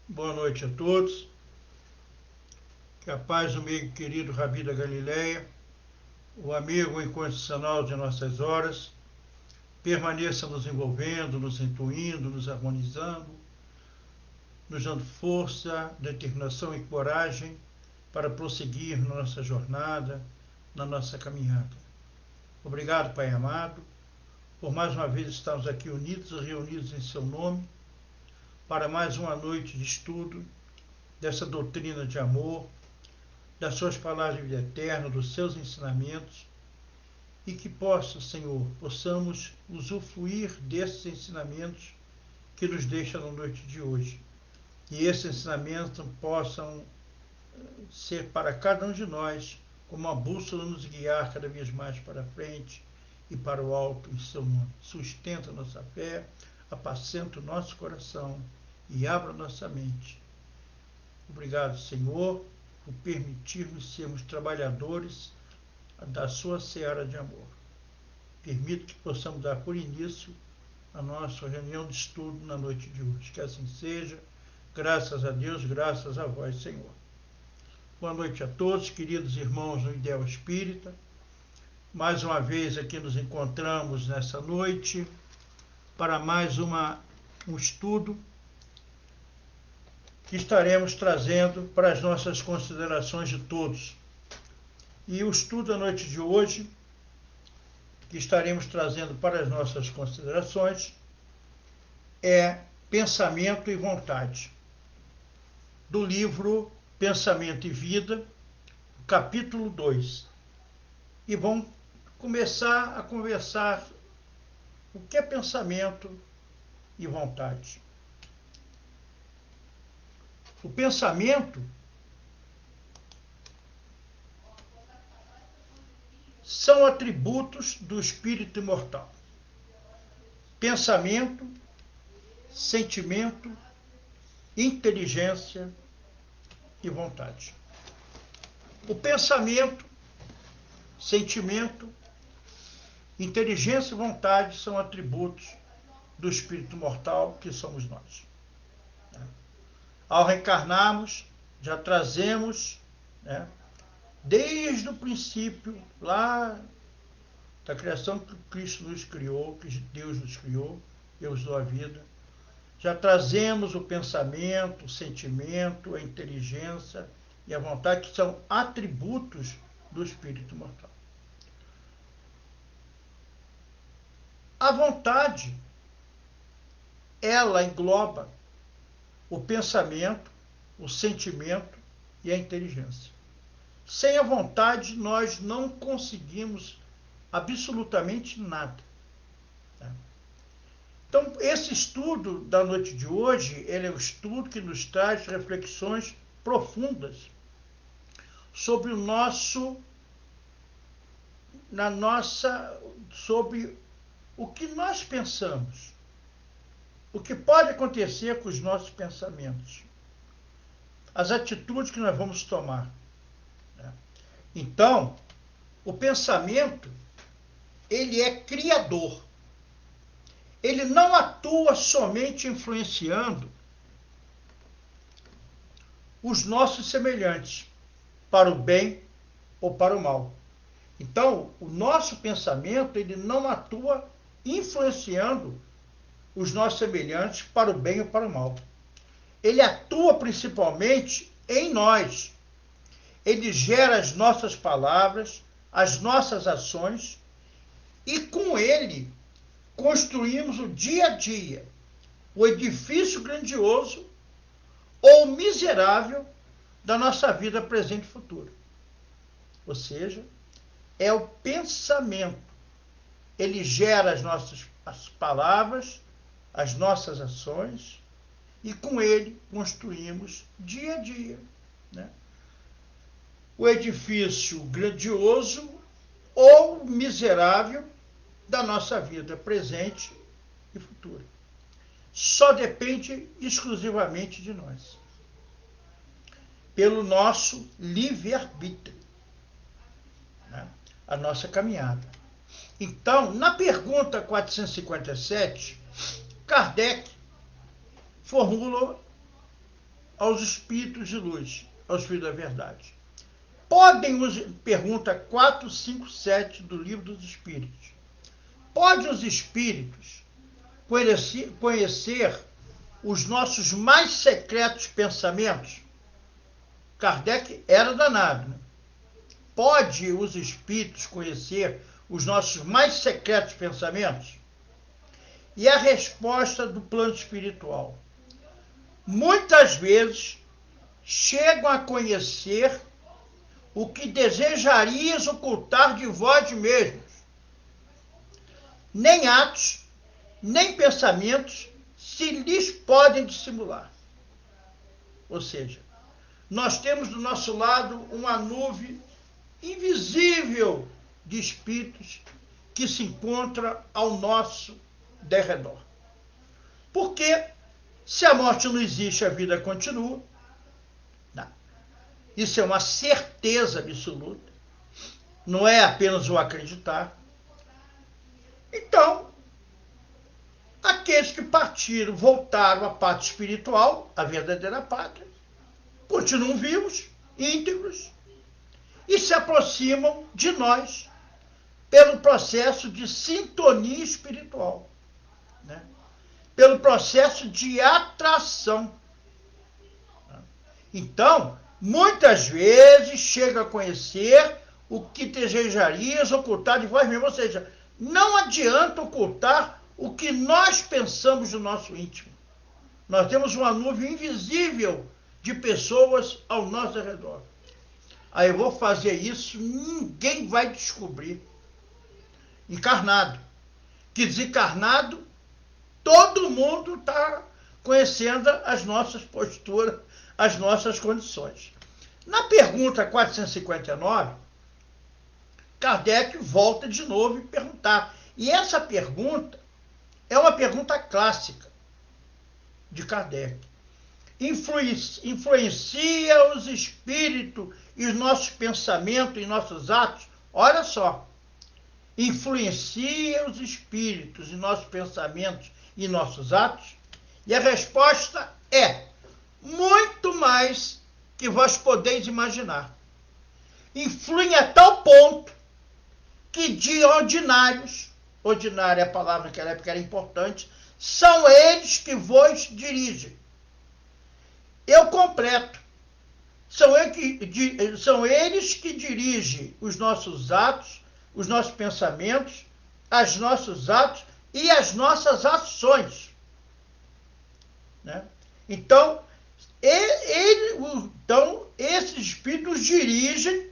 Boa noite a todos. Que a paz do meu querido Rabi da Galileia, o amigo incondicional de nossas horas, permaneça nos envolvendo, nos intuindo, nos harmonizando, nos dando força, determinação e coragem para prosseguir na nossa jornada, na nossa caminhada. Obrigado, Pai amado, por mais uma vez estarmos aqui unidos e reunidos em seu nome, para mais uma noite de estudo dessa doutrina de amor, das suas palavras de vida eterna, dos seus ensinamentos, e que possamos usufruir desses ensinamentos que nos deixa na noite de hoje. E esses ensinamentos possam ser para cada um de nós como uma bússola nos guiar cada vez mais para frente e para o alto em seu nome. Sustenta nossa fé, apacenta o nosso coração e abra nossa mente. Obrigado, Senhor, por permitir-nos sermos trabalhadores da sua seara de amor. Permita que possamos dar por início a nossa reunião de estudo na noite de hoje. Que assim seja. Graças a Deus, graças a vós, Senhor. Boa noite a todos, queridos irmãos no Ideal Espírita. Mais uma vez aqui nos encontramos nessa noite para mais um estudo que estaremos trazendo para as nossas considerações de todos. E o estudo da noite de hoje, que estaremos trazendo para as nossas considerações, é Pensamento e Vontade, do livro Pensamento e Vida, capítulo 2. E vamos começar a conversar o que é pensamento e vontade. O pensamento são atributos do espírito imortal. Pensamento, sentimento, inteligência e vontade. O pensamento, sentimento, inteligência e vontade são atributos do espírito mortal que somos nós. Ao reencarnarmos, já trazemos, desde o princípio, lá da criação que Cristo nos criou, que Deus nos criou, Deus deu a vida, já trazemos o pensamento, o sentimento, a inteligência e a vontade, que são atributos do espírito mortal. A vontade, ela engloba o pensamento, o sentimento e a inteligência. Sem a vontade, nós não conseguimos absolutamente nada. Então, esse estudo da noite de hoje, ele é um estudo que nos traz reflexões profundas sobre sobre o que nós pensamos, o que pode acontecer com os nossos pensamentos, as atitudes que nós vamos tomar. Então, o pensamento, ele é criador. Ele não atua somente influenciando os nossos semelhantes, para o bem ou para o mal. Então, o nosso pensamento, ele não atua influenciando os nossos semelhantes para o bem ou para o mal. Ele atua principalmente em nós. Ele gera as nossas palavras, as nossas ações, e com ele construímos o dia a dia, o edifício grandioso ou miserável da nossa vida presente e futura. Ou seja, é o pensamento. Ele gera as palavras, as nossas ações, e com ele construímos dia a dia, o edifício grandioso ou miserável da nossa vida presente e futura. Só depende exclusivamente de nós, pelo nosso livre-arbítrio, a nossa caminhada. Então, na pergunta 457, Kardec formula aos espíritos de luz, aos espíritos da verdade. Pergunta 457 do Livro dos Espíritos. Podem os espíritos conhecer os nossos mais secretos pensamentos? Kardec era danado, né? Pode os espíritos conhecer os nossos mais secretos pensamentos? E a resposta do plano espiritual: muitas vezes chegam a conhecer o que desejarias ocultar de vós mesmos. Nem atos, nem pensamentos se lhes podem dissimular. Ou seja, nós temos do nosso lado uma nuvem invisível de espíritos que se encontra ao nosso derredor. Porque se a morte não existe, a vida continua. Não. Isso é uma certeza absoluta. Não é apenas o acreditar. Então, aqueles que partiram, voltaram à pátria espiritual, a verdadeira pátria, continuam vivos, íntegros, e se aproximam de nós pelo processo de sintonia espiritual, né? Pelo processo de atração. Então, muitas vezes chega a conhecer o que desejarias ocultar de vós mesmo. Ou seja, não adianta ocultar o que nós pensamos do nosso íntimo. Nós temos uma nuvem invisível de pessoas ao nosso redor. Aí eu vou fazer isso, ninguém vai descobrir. Encarnado. Que desencarnado, todo mundo está conhecendo as nossas posturas, as nossas condições. Na pergunta 459, Kardec volta de novo e perguntar. E essa pergunta é uma pergunta clássica de Kardec. Influencia os espíritos e os nossos pensamentos e nossos atos? Olha só. Influencia os espíritos e nossos pensamentos e nossos atos? E a resposta é muito mais que vós podeis imaginar. Influem a tal ponto que de ordinários, ordinária é a palavra naquela época era importante, são eles que vos dirigem. Eu completo. São eles que dirigem os nossos atos, os nossos pensamentos, os nossos atos e as nossas ações. Né? Então, esses espíritos dirigem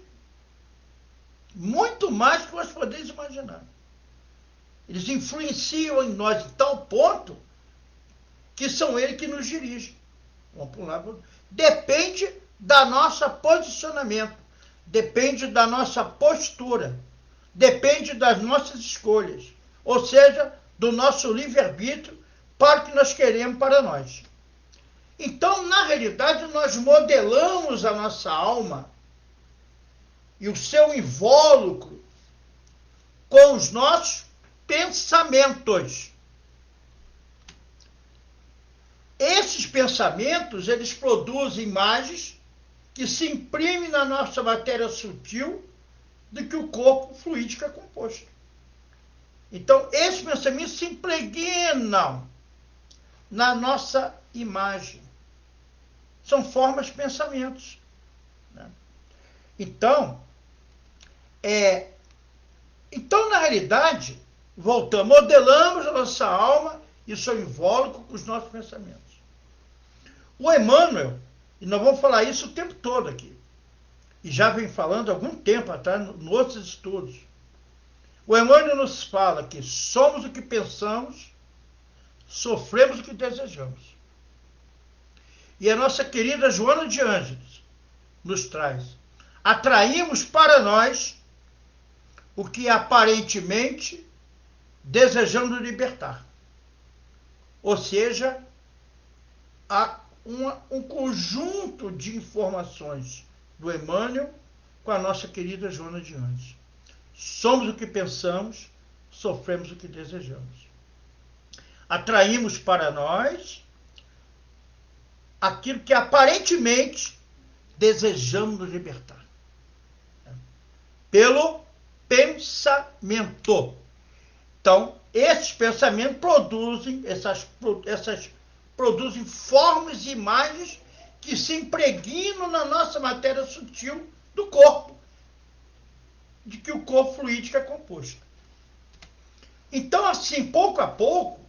muito mais do que nós podemos imaginar. Eles influenciam em nós de tal ponto que são eles que nos dirigem. Vamos para um lado. Depende do nosso posicionamento, depende da nossa postura, depende das nossas escolhas, ou seja, do nosso livre-arbítrio para o que nós queremos para nós. Então, na realidade, nós modelamos a nossa alma e o seu invólucro com os nossos pensamentos. Esses pensamentos, eles produzem imagens que se imprimem na nossa matéria sutil de que o corpo fluídico é composto. Então, esses pensamentos se impregnam na nossa imagem. São formas de pensamentos. Né? Então, na realidade, voltamos, modelamos a nossa alma e o seu invólucro com os nossos pensamentos. O Emmanuel, e nós vamos falar isso o tempo todo aqui, e já vem falando há algum tempo atrás, nos outros estudos. O Emmanuel nos fala que somos o que pensamos, sofremos o que desejamos. E a nossa querida Joana de Ângeles nos traz: atraímos para nós o que aparentemente desejamos libertar. Ou seja, há um conjunto de informações do Emmanuel com a nossa querida Joana de Ângeles. Somos o que pensamos, sofremos o que desejamos. Atraímos para nós aquilo que aparentemente desejamos nos libertar. Pelo pensamento. Então, esses pensamentos produzem formas e imagens que se impregnam na nossa matéria sutil do corpo, de que o corpo fluídico é composto. Então, assim, pouco a pouco,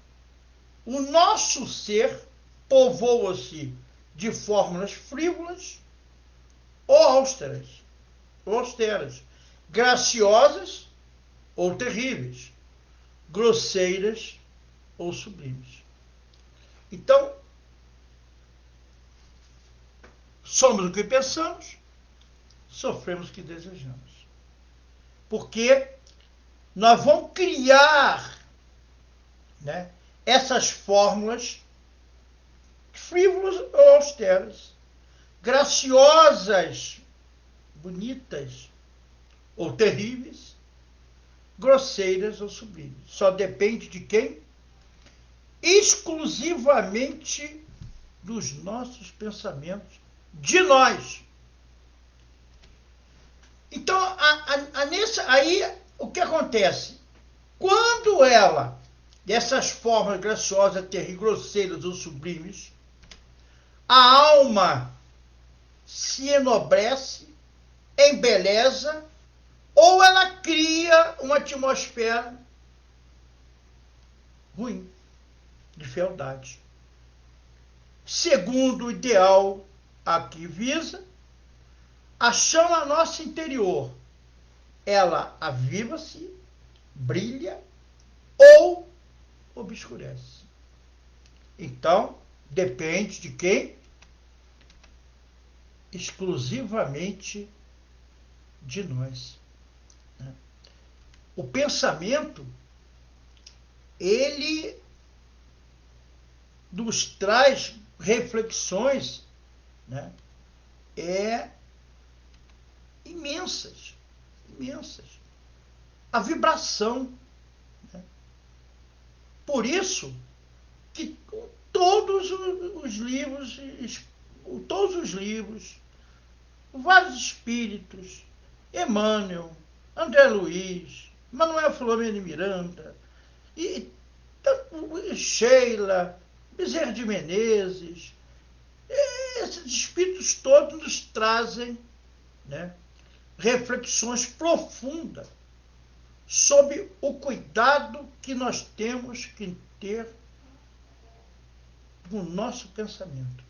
o nosso ser povoa-se de fórmulas frívolas ou austeras, graciosas ou terríveis, grosseiras ou sublimes. Então, somos o que pensamos, sofremos o que desejamos. Porque nós vamos criar, né, essas fórmulas frívolas ou austeras, graciosas, bonitas ou terríveis, grosseiras ou sublimes. Só depende de quem? Exclusivamente dos nossos pensamentos, de nós. Então, aí o que acontece? Quando dessas formas graciosas, terríveis, grosseiras ou sublimes, a alma se enobrece, embeleza, ou ela cria uma atmosfera ruim, de fealdade. Segundo o ideal a que visa, a chama nossa interior, ela aviva-se, brilha ou obscurece. Então, depende de quem? Exclusivamente de nós. O pensamento, ele nos traz reflexões, né, imensas. A vibração. Né? Por isso que todos os livros, vários espíritos, Emmanuel, André Luiz, Manuel Filomeno de Miranda, e Sheila, Bezerra de Menezes, esses espíritos todos nos trazem, né, reflexões profundas sobre o cuidado que nós temos que ter com o nosso pensamento.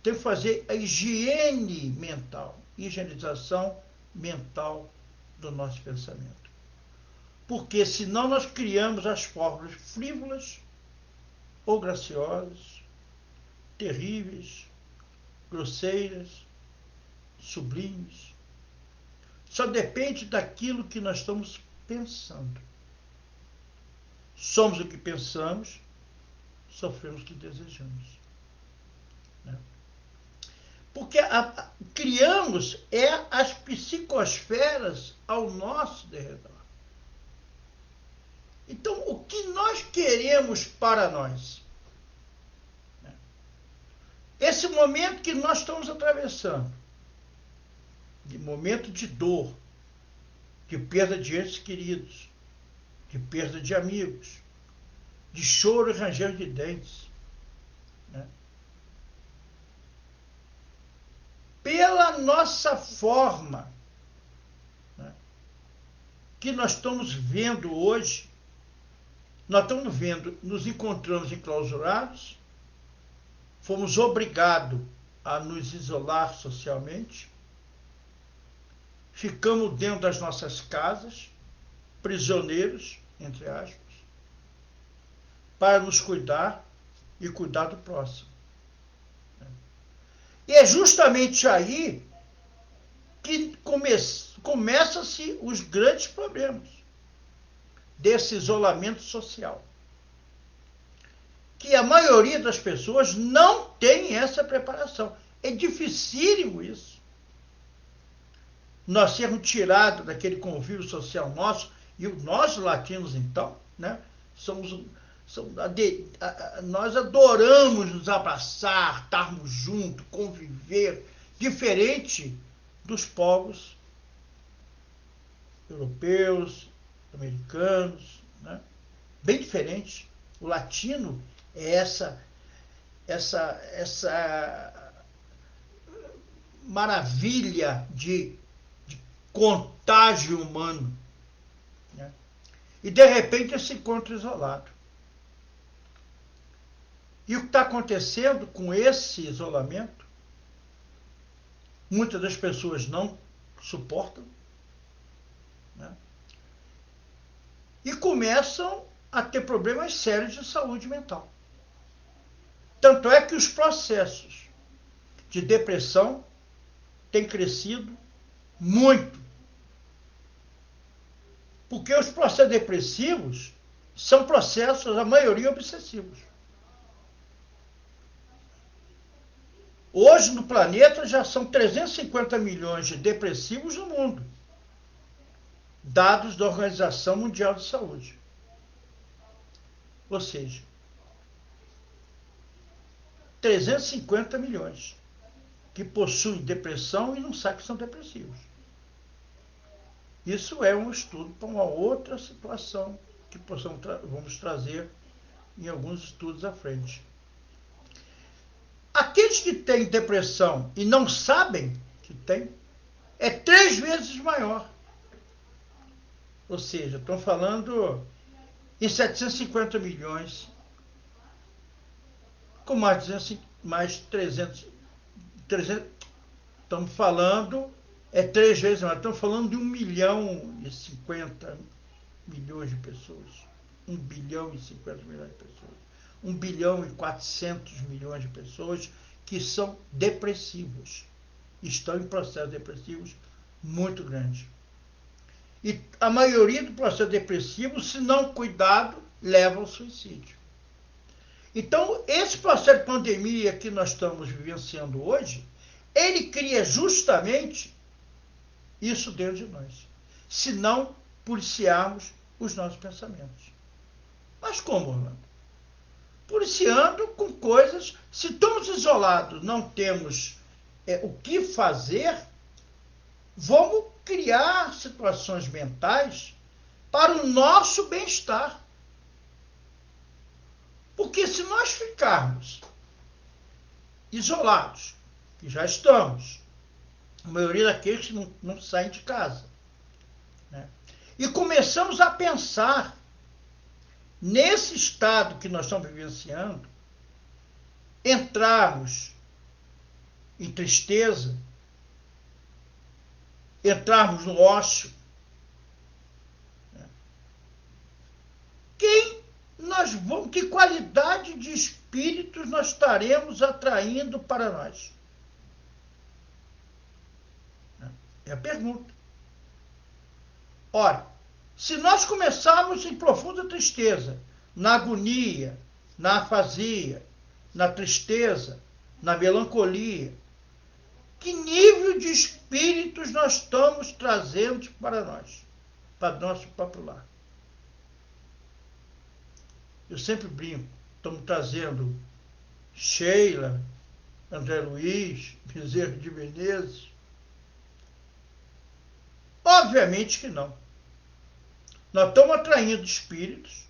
Tem que fazer a higiene mental, higienização mental do nosso pensamento. Porque senão nós criamos as fórmulas frívolas ou graciosas, terríveis, grosseiras, sublimes. Só depende daquilo que nós estamos pensando. Somos o que pensamos, sofremos o que desejamos. Né? Porque criamos as psicosferas ao nosso derredor. Então, o que nós queremos para nós? Esse momento que nós estamos atravessando, de momento de dor, de perda de entes queridos, de perda de amigos, de choro e ranger de dentes, né? Pela nossa forma, né, que nós estamos vendo hoje, nós estamos vendo, nos encontramos enclausurados, fomos obrigados a nos isolar socialmente, ficamos dentro das nossas casas, prisioneiros, entre aspas, para nos cuidar e cuidar do próximo. E é justamente aí que começam-se os grandes problemas desse isolamento social. Que a maioria das pessoas não tem essa preparação. É dificílimo isso. Nós sermos tirados daquele convívio social nosso, e nós latinos, então, né, somos Nós adoramos nos abraçar, estarmos juntos, conviver, diferente dos povos europeus, americanos, né? Bem diferente. O latino é essa maravilha de contágio humano, né? E de repente ele se encontra isolado. E o que está acontecendo com esse isolamento, muitas das pessoas não suportam, né? E começam a ter problemas sérios de saúde mental. Tanto é que os processos de depressão têm crescido muito. Porque os processos depressivos são processos, a maioria, obsessivos. Hoje, no planeta, já são 350 milhões de depressivos no mundo, dados da Organização Mundial de Saúde. Ou seja, 350 milhões que possuem depressão e não sabem que são depressivos. Isso é um estudo para uma outra situação que vamos trazer em alguns estudos à frente. Aqueles que têm depressão e não sabem que têm, é 3 vezes maior. Ou seja, estão falando em 750 milhões, com mais 300, estamos falando, 3 vezes mais, estamos falando de 1,050 milhões de pessoas, 1,050 milhões de pessoas, 1,4 bilhões de pessoas que são depressivos, estão em processos depressivos muito grandes. E a maioria do processo depressivo, se não cuidado, leva ao suicídio. Então, esse processo de pandemia que nós estamos vivenciando hoje, ele cria justamente isso dentro de nós, se não policiarmos os nossos pensamentos. Mas como, Orlando? Policiando com coisas, se estamos isolados, não temos o que fazer, vamos criar situações mentais para o nosso bem-estar. Porque se nós ficarmos isolados, que já estamos, a maioria daqueles que não saem de casa, né? E começamos a pensar nesse estado que nós estamos vivenciando, entrarmos em tristeza, entrarmos no ócio, né? Que qualidade de espíritos nós estaremos atraindo para nós? É a pergunta. Ora, se nós começarmos em profunda tristeza, na agonia, na afasia, na tristeza, na melancolia, que nível de espíritos nós estamos trazendo para nós, para nosso próprio lar? Eu sempre brinco, estamos trazendo Sheila, André Luiz, Bezerra de Menezes. Obviamente que não. Nós estamos atraindo espíritos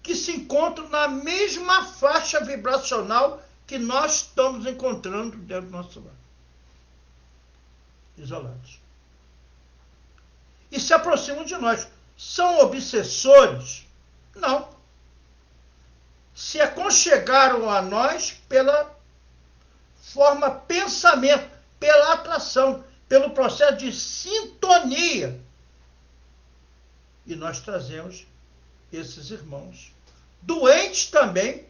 que se encontram na mesma faixa vibracional que nós estamos encontrando dentro do nosso lar. Isolados. E se aproximam de nós. São obsessores? Não. Se aconchegaram a nós pela forma pensamento, pela atração, pelo processo de sintonia. E nós trazemos esses irmãos doentes também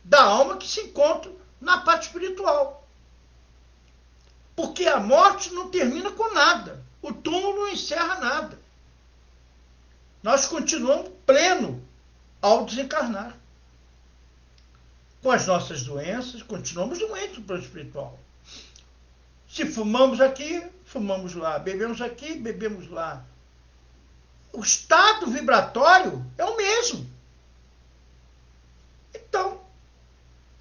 da alma que se encontram na parte espiritual. Porque a morte não termina com nada. O túmulo não encerra nada. Nós continuamos pleno ao desencarnar. Com as nossas doenças, continuamos doentes no plano espiritual. Se fumamos aqui, fumamos lá. Bebemos aqui, bebemos lá. O estado vibratório é o mesmo.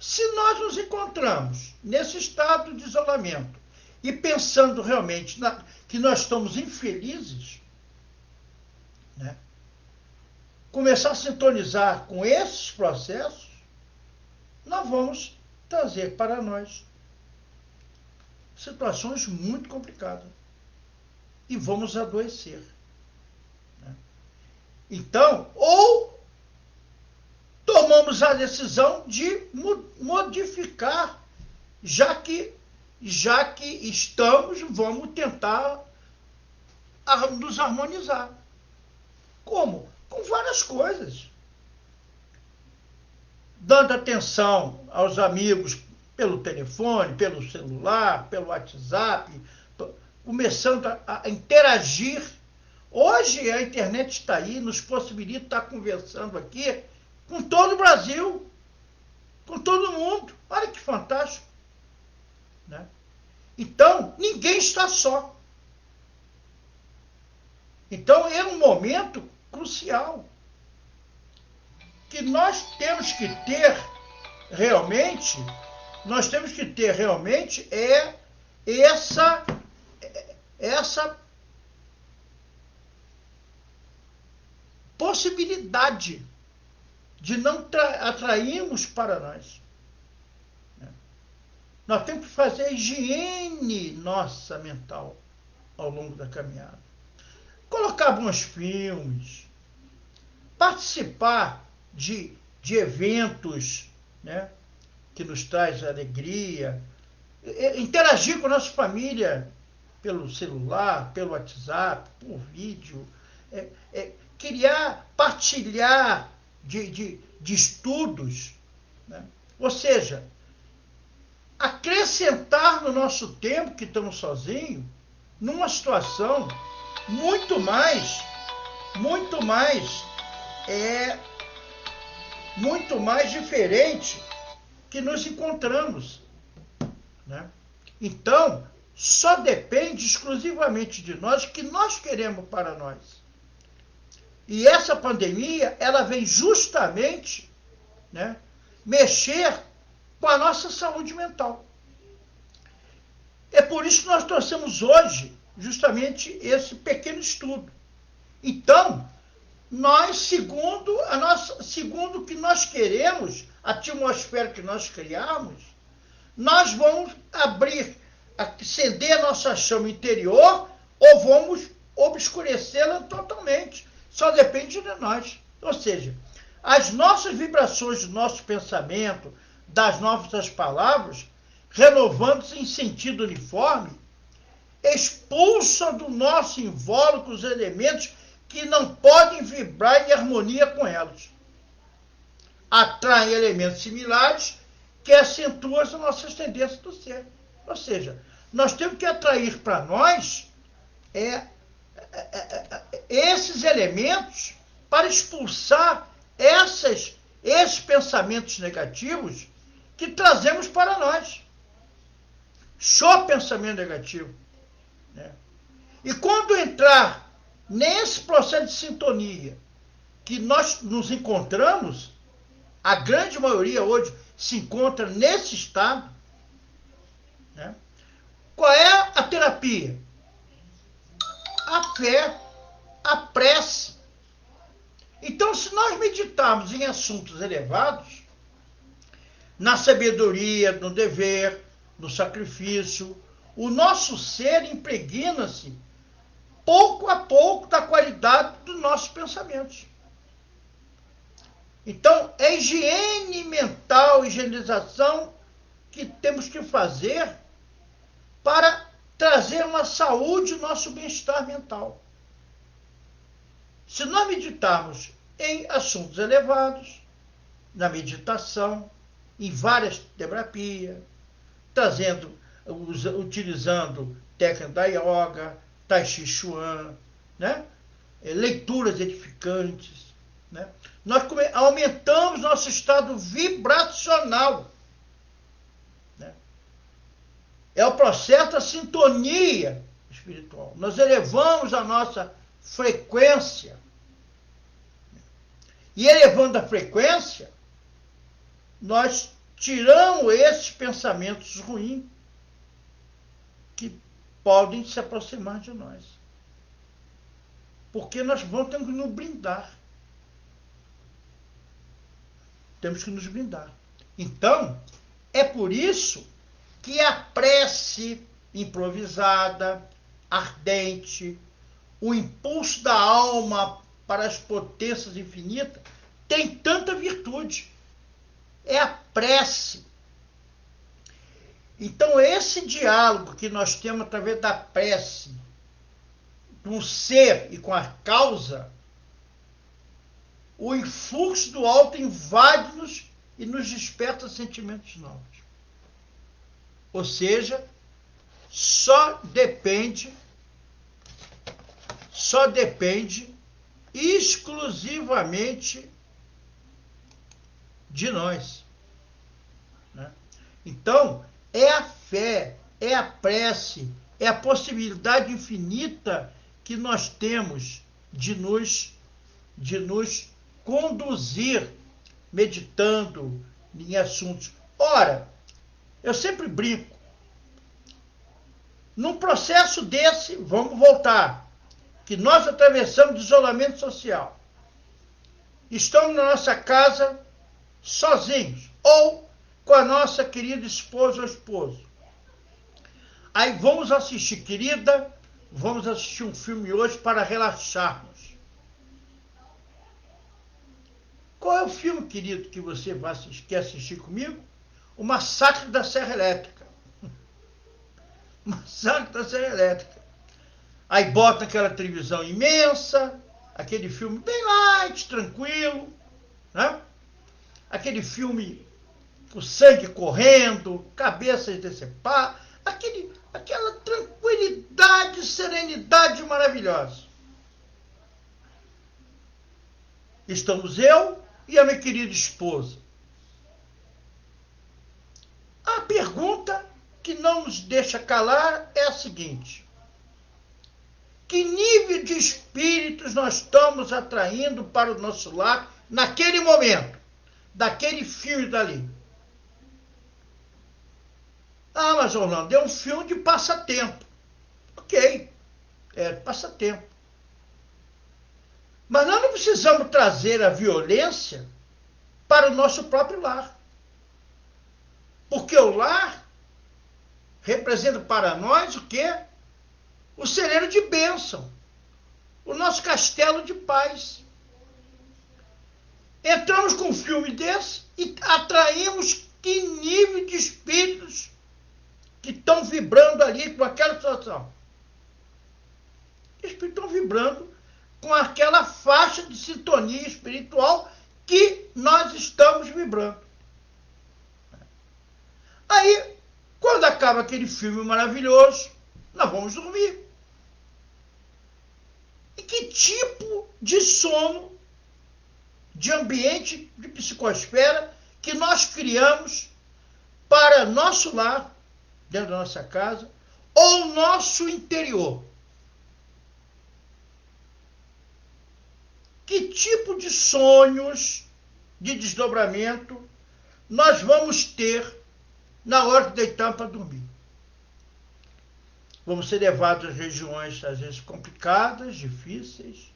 Se nós nos encontramos nesse estado de isolamento e pensando realmente que nós estamos infelizes, né? Começar a sintonizar com esses processos, nós vamos trazer para nós situações muito complicadas e vamos adoecer, né? Então, ou tomamos a decisão de modificar, já que estamos, vamos tentar nos harmonizar. Como? Com várias coisas. Dando atenção aos amigos pelo telefone, pelo celular, pelo WhatsApp, começando a interagir. Hoje a internet está aí, nos possibilita estar conversando aqui com todo o Brasil, com todo mundo. Olha que fantástico, né? Então, ninguém está só. Então, é um momento crucial que nós temos que ter realmente essa possibilidade de não atrairmos para nós. Nós temos que fazer a higiene nossa mental ao longo da caminhada. Colocar bons filmes, participar de eventos, né, que nos traz alegria, interagir com a nossa família pelo celular, pelo WhatsApp, por vídeo, partilhar de estudos, né? Ou seja, acrescentar no nosso tempo que estamos sozinhos, numa situação muito mais diferente que nos encontramos, né? Então, só depende exclusivamente de nós o que nós queremos para nós. E essa pandemia, ela vem justamente, né, mexer com a nossa saúde mental. É por isso que nós trouxemos hoje justamente esse pequeno estudo. Então, nós, segundo o que nós queremos, a atmosfera que nós criamos, nós vamos acender a nossa chama interior ou vamos obscurecê-la totalmente. Só depende de nós. Ou seja, as nossas vibrações do nosso pensamento, das nossas palavras, renovando-se em sentido uniforme, expulsam do nosso invólucro os elementos que não podem vibrar em harmonia com elas. Atraem elementos similares que acentuam as nossas tendências do ser. Ou seja, nós temos que atrair para nós esses elementos para expulsar esses pensamentos negativos que trazemos para nós. Só pensamento negativo, né? E quando entrar nesse processo de sintonia que nós nos encontramos, a grande maioria hoje se encontra nesse estado, né? Qual é a terapia? A fé, a prece. Então, se nós meditarmos em assuntos elevados, na sabedoria, no dever, no sacrifício, o nosso ser impregna-se pouco a pouco da qualidade dos nossos pensamentos. Então, é higiene mental, higienização que temos que fazer para trazer uma saúde ao nosso bem-estar mental. Se nós meditarmos em assuntos elevados, na meditação, em várias terapias, utilizando técnica da yoga, tai chi chuan, né? Leituras edificantes, né? Nós aumentamos nosso estado vibracional, né? É o processo da sintonia espiritual. Nós elevamos a nossa frequência. E elevando a frequência, nós tirando esses pensamentos ruins que podem se aproximar de nós. Porque nós vamos ter que nos blindar. Temos que nos blindar. Então, é por isso que a prece improvisada, ardente, o impulso da alma para as potências infinitas tem tanta virtude. É a prece. Então, esse diálogo que nós temos através da prece, com o ser e com a causa, o influxo do alto invade-nos e nos desperta sentimentos novos. Ou seja, só depende exclusivamente de nós. Né? Então, é a fé, é a prece, é a possibilidade infinita que nós temos de nos conduzir meditando em assuntos. Ora, eu sempre brinco. Num processo desse, vamos voltar, que nós atravessamos de isolamento social. Estamos na nossa casa sozinhos, ou com a nossa querida esposa ou esposo. Aí vamos assistir, querida, vamos assistir um filme hoje para relaxarmos. Qual é o filme, querido, que você quer assistir comigo? O Massacre da Serra Elétrica. Massacre da Serra Elétrica. Aí bota aquela televisão imensa, aquele filme bem light, tranquilo, né? Aquele filme com sangue correndo, cabeças decepadas, aquela tranquilidade, serenidade maravilhosa. Estamos eu e a minha querida esposa. A pergunta que não nos deixa calar é a seguinte: que nível de espíritos nós estamos atraindo para o nosso lar naquele momento, daquele filme dali? Ah, mas Orlando, é um filme de passatempo. Ok, é passatempo. Mas nós não precisamos trazer a violência para o nosso próprio lar. Porque o lar representa para nós o quê? O celeiro de bênção. O nosso castelo de paz. Entramos com um filme desse e atraímos que nível de espíritos que estão vibrando ali com aquela situação. Os espíritos estão vibrando com aquela faixa de sintonia espiritual que nós estamos vibrando. Aí, quando acaba aquele filme maravilhoso, nós vamos dormir. E que tipo de sono, de ambiente, de psicosfera que nós criamos para nosso lar, dentro da nossa casa, ou nosso interior? Que tipo de sonhos de desdobramento nós vamos ter na hora de deitar para dormir? Vamos ser levados a regiões, às vezes, complicadas, difíceis.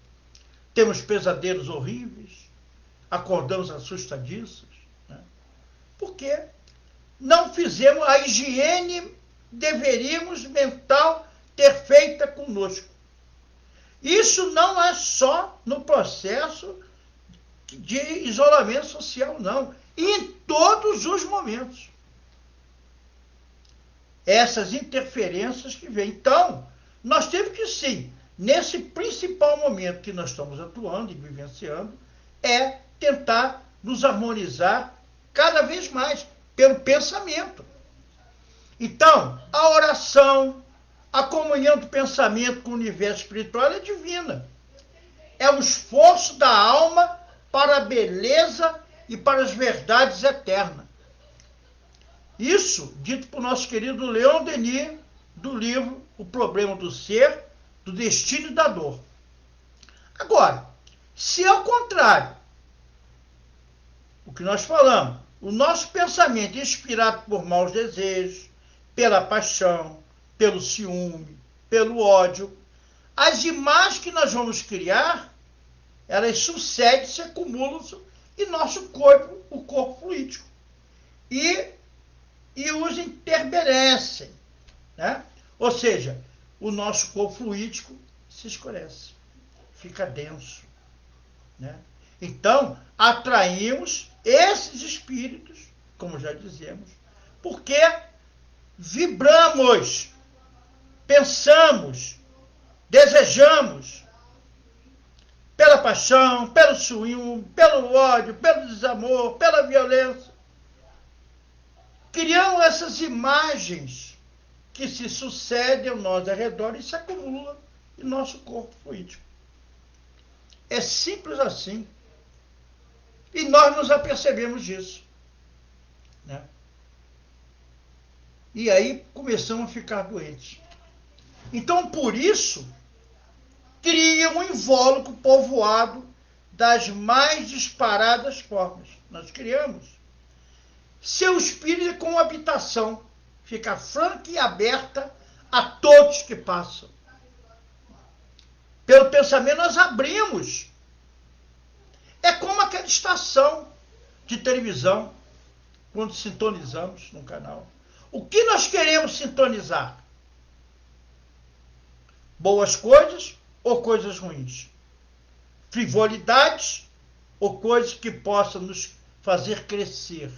Temos pesadelos horríveis. Acordamos assustadiços. Né? Porque não fizemos a higiene deveríamos mental ter feita conosco. Isso não é só no processo de isolamento social, não. Em todos os momentos. Essas interferências que vêm. Então, nós temos que, sim, nesse principal momento que nós estamos atuando e vivenciando, é tentar nos harmonizar cada vez mais pelo pensamento. Então, a oração, a comunhão do pensamento com o universo espiritual é divina. É o esforço da alma para a beleza e para as verdades eternas. Isso dito por nosso querido Leon Denis, do livro O Problema do Ser, do Destino e da Dor. Agora, se ao contrário, o que nós falamos, o nosso pensamento inspirado por maus desejos, pela paixão, pelo ciúme, pelo ódio, as imagens que nós vamos criar, elas sucedem, se acumulam em nosso corpo, o corpo fluídico. E os interbelecem, né? Ou seja, o nosso corpo fluídico se escurece, fica denso, né? Então, atraímos esses espíritos, como já dizemos, porque vibramos, pensamos, desejamos pela paixão, pelo ciúme, pelo ódio, pelo desamor, pela violência. Criamos essas imagens que se sucedem ao nosso redor e se acumulam em nosso corpo fluídico. É simples assim. E nós nos apercebemos disso, né? E aí começamos a ficar doentes. Então, por isso, cria um invólucro povoado das mais disparadas formas. Nós criamos. Seu espírito com habitação fica franca e aberta a todos que passam. Pelo pensamento nós abrimos. É como aquela estação de televisão, quando sintonizamos no canal. O que nós queremos sintonizar? Boas coisas ou coisas ruins? Frivolidades ou coisas que possam nos fazer crescer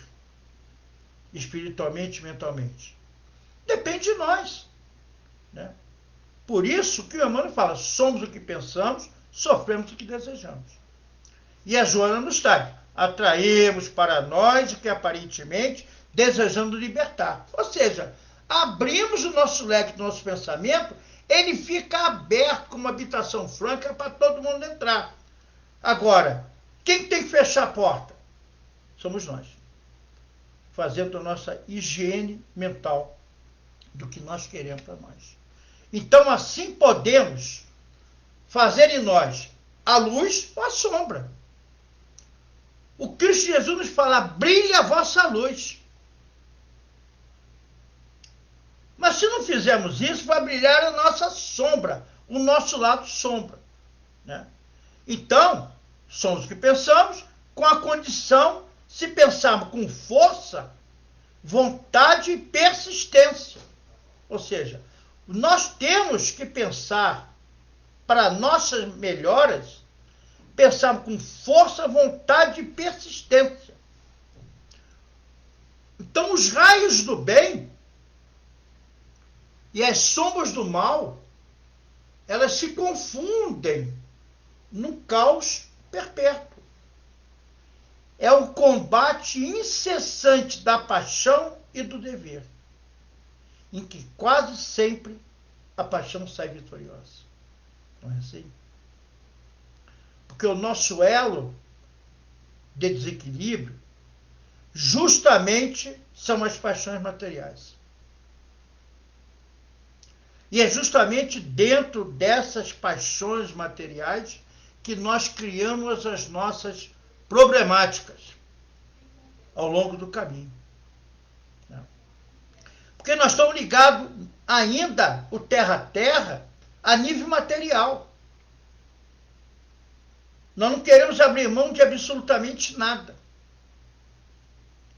espiritualmente e mentalmente? Depende de nós, né? Por isso que o Emmanuel fala, somos o que pensamos, sofremos o que desejamos. E a Joana nos traz, atraímos para nós o que aparentemente desejando libertar. Ou seja, abrimos o nosso leque do nosso pensamento, ele fica aberto como habitação franca para todo mundo entrar. Agora, quem tem que fechar a porta? Somos nós. Fazendo a nossa higiene mental do que nós queremos para nós. Então, assim podemos fazer em nós a luz ou a sombra. O Cristo Jesus nos fala, brilhe a vossa luz. Mas se não fizermos isso, vai brilhar a nossa sombra, o nosso lado sombra, né? Então, somos o que pensamos, com a condição, se pensarmos com força, vontade e persistência. Ou seja, nós temos que pensar para nossas melhoras, pensarmos com força, vontade e persistência. Então, os raios do bem e as sombras do mal, elas se confundem num caos perpétuo. É um combate incessante da paixão e do dever, em que quase sempre a paixão sai vitoriosa. Não é assim? Porque o nosso elo de desequilíbrio justamente são as paixões materiais. E é justamente dentro dessas paixões materiais que nós criamos as nossas problemáticas ao longo do caminho. Porque nós estamos ligados ainda, o terra a terra, a nível material. Nós não queremos abrir mão de absolutamente nada.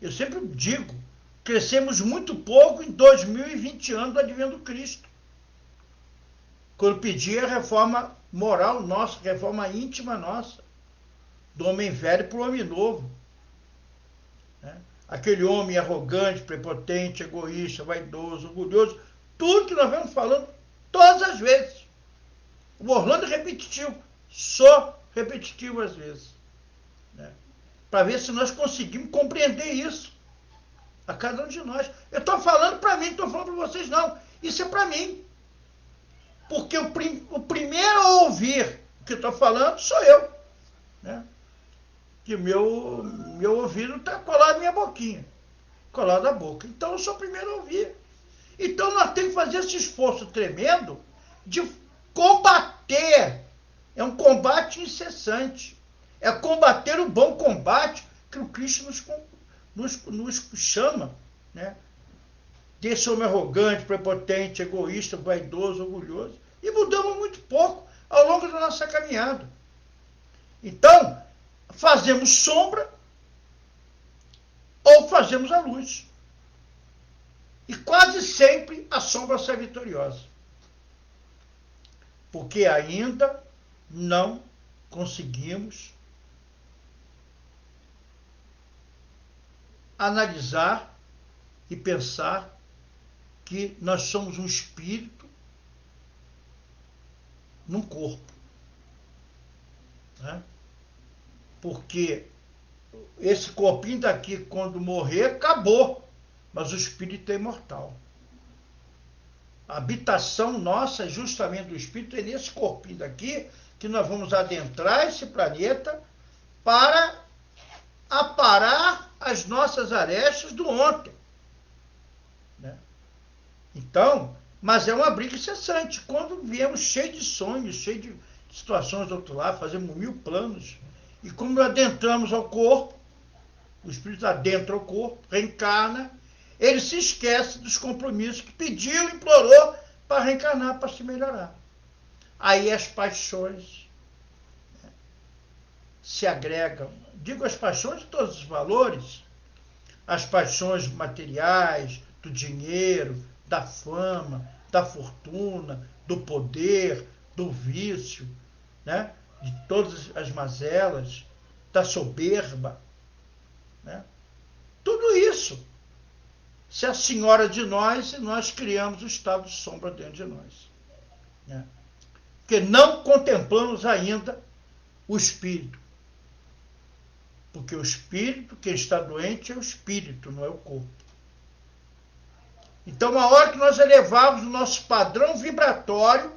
Eu sempre digo, crescemos muito pouco em 2020 anos do advento do Cristo. Quando pedi a reforma moral nossa, reforma íntima nossa, do homem velho para o homem novo. Né? Aquele homem arrogante, prepotente, egoísta, vaidoso, orgulhoso, tudo que nós vamos falando todas as vezes. O Orlando é repetitivo, só repetitivo às vezes. Né? Para ver se nós conseguimos compreender isso, a cada um de nós. Eu estou falando para mim, não estou falando para vocês não. Isso é para mim. Porque o primeiro a ouvir o que eu estou falando sou eu. Né? Que meu ouvido está colado na minha boquinha. Colado à boca. Então eu sou o primeiro a ouvir. Então nós temos que fazer esse esforço tremendo de combater. É um combate incessante. É combater o bom combate que o Cristo nos chama, né? Desse homem arrogante, prepotente, egoísta, vaidoso, orgulhoso. E mudamos muito pouco ao longo da nossa caminhada. Então, fazemos sombra ou fazemos a luz. E quase sempre a sombra sai vitoriosa. Porque ainda não conseguimos analisar e pensar que nós somos um espírito num corpo. Né? Porque esse corpinho daqui, quando morrer, acabou. Mas o espírito é imortal. A habitação nossa, justamente do espírito, é nesse corpinho daqui que nós vamos adentrar esse planeta para aparar as nossas arestas do ontem. Né? Então, mas é uma briga incessante. Quando viemos cheio de sonhos, cheio de situações do outro lado, fazemos 1000 planos. E como adentramos ao corpo, o espírito adentra o corpo, reencarna, ele se esquece dos compromissos que pediu, implorou para reencarnar, para se melhorar. Aí as paixões, né, se agregam. Digo as paixões de todos os valores, as paixões materiais, do dinheiro, da fama, da fortuna, do poder, do vício, né, de todas as mazelas, da soberba, né? Tudo isso se a senhora de nós e nós criamos o estado de sombra dentro de nós. Né? Porque não contemplamos ainda o espírito. Porque o espírito, quem está doente é o espírito, não é o corpo. Então, a hora que nós elevamos o nosso padrão vibratório,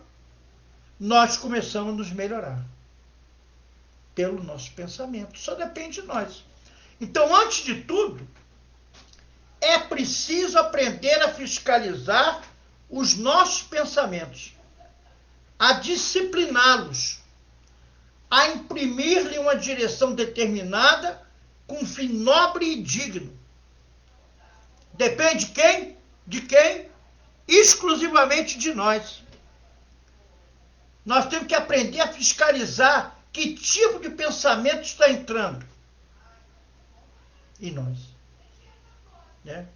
nós começamos a nos melhorar. Pelo nosso pensamento. Só depende de nós. Então, antes de tudo, é preciso aprender a fiscalizar os nossos pensamentos, a discipliná-los, a imprimir-lhe uma direção determinada com um fim nobre e digno. Depende de quem? De quem? Exclusivamente de nós. Nós temos que aprender a fiscalizar que tipo de pensamento está entrando em nós. Né?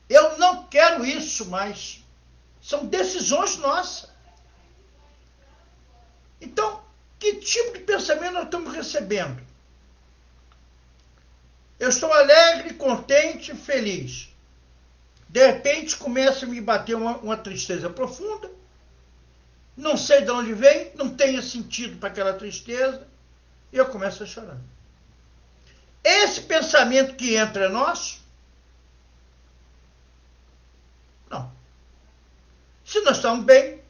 Eu não quero isso mais. São decisões nossas. Então, que tipo de pensamento nós estamos recebendo? Eu estou alegre, contente, feliz. De repente começa a me bater uma tristeza profunda. Não sei de onde vem, não tenho sentido para aquela tristeza. E eu começo a chorar. Esse pensamento que entra é nosso? Não. Se nós estamos bem,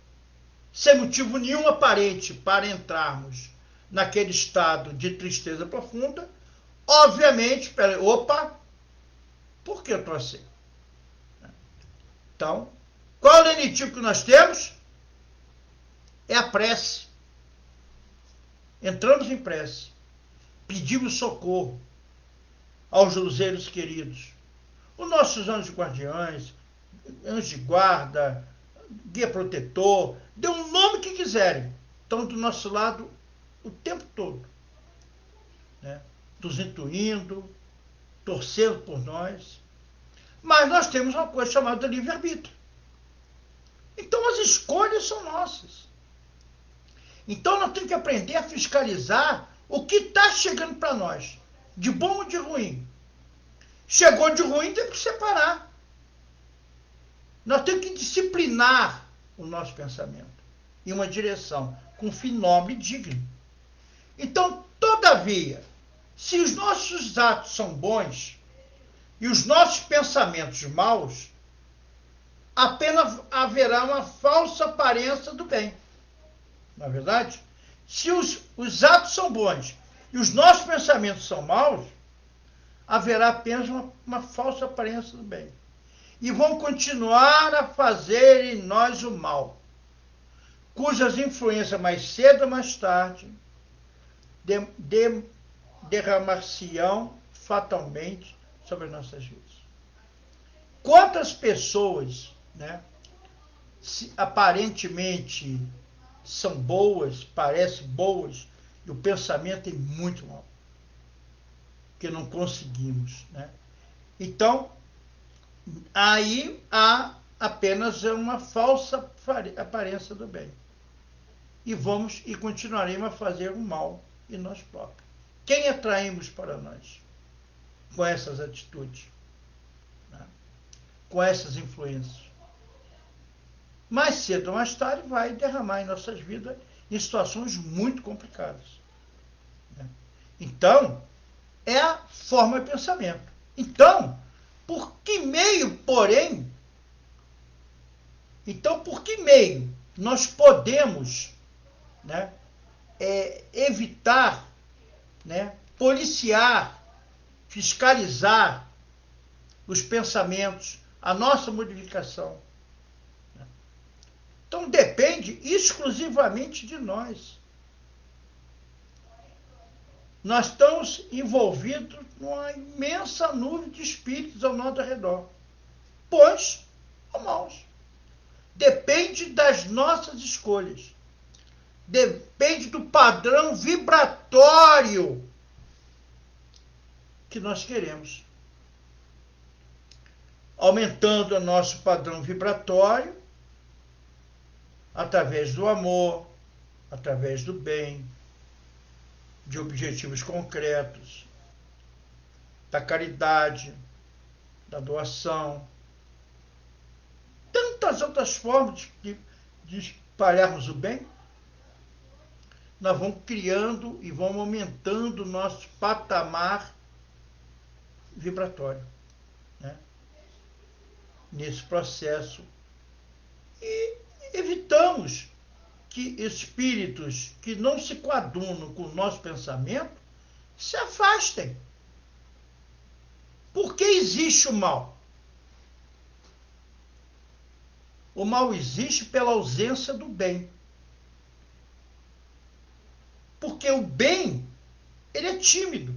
sem motivo nenhum aparente para entrarmos naquele estado de tristeza profunda, obviamente, por que eu estou assim? Então, qual o lenitivo que nós temos? É a prece. Entramos em prece. Pedimos socorro aos luzeiros queridos, os nossos anjos guardiães, anjos de guarda, guia protetor, dê um nome que quiserem, estão do nosso lado o tempo todo, né? Nos intuindo, torcendo por nós. Mas nós temos uma coisa chamada livre-arbítrio. Então as escolhas são nossas. Então nós temos que aprender a fiscalizar o que está chegando para nós, de bom ou de ruim. Chegou de ruim, tem que separar. Nós temos que disciplinar o nosso pensamento em uma direção, com um fim nobre e digno. Então, todavia, se os nossos atos são bons e os nossos pensamentos maus, apenas haverá uma falsa aparência do bem. Não é verdade? Se os atos são bons e os nossos pensamentos são maus, haverá apenas uma falsa aparência do bem. E vão continuar a fazer em nós o mal, cujas influências mais cedo ou mais tarde derramar-se-ão fatalmente sobre as nossas vidas. Quantas pessoas, né, aparentemente são boas, parecem boas, e o pensamento é muito mau, que não conseguimos, né? Então, aí há apenas uma falsa aparência do bem. E continuaremos a fazer o mal em nós próprios. Quem atraímos para nós com essas atitudes, né? Com essas influências? Mais cedo ou mais tarde vai derramar em nossas vidas em situações muito complicadas, né? Então, é a forma de pensamento. Então, por que meio nós podemos, né, evitar, né, policiar, fiscalizar os pensamentos, a nossa modificação? Então depende exclusivamente de nós. Nós estamos envolvidos numa imensa nuvem de espíritos ao nosso redor, bons ou maus. Depende das nossas escolhas. Depende do padrão vibratório que nós queremos. Aumentando o nosso padrão vibratório através do amor, através do bem, de objetivos concretos, da caridade, da doação, tantas outras formas de espalharmos o bem. Nós vamos criando e vamos aumentando o nosso patamar vibratório, né, nesse processo. E evitamos que espíritos que não se coadunam com o nosso pensamento se afastem. Por que existe o mal? O mal existe pela ausência do bem. Porque o bem, ele é tímido.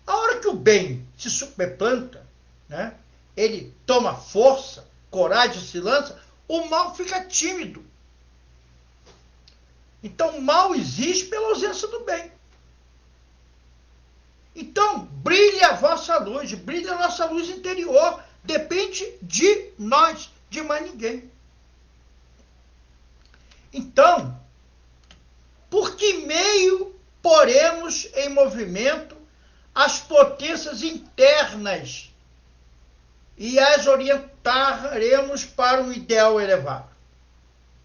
A hora que o bem se superplanta, né, ele toma força, coragem, se lança, o mal fica tímido. Então o mal existe pela ausência do bem. Então, brilhe a vossa luz, brilhe a nossa luz interior. Depende de nós, de mais ninguém. Então, por que meio poremos em movimento as potências internas e as orientaremos para um ideal elevado?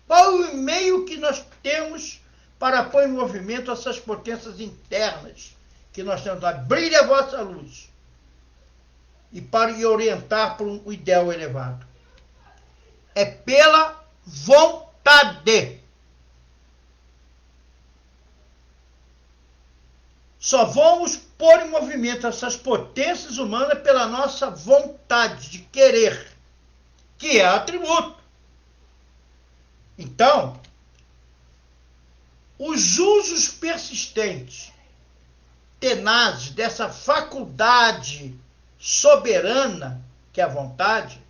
Qual o meio que nós temos para pôr em movimento essas potências internas que nós temos lá? Brilhe a vossa luz. E para orientar para um ideal elevado. É pela vontade. Só vamos pôr em movimento essas potências humanas pela nossa vontade de querer, que é atributo. Então, os usos persistentes, tenazes dessa faculdade soberana, que é a vontade,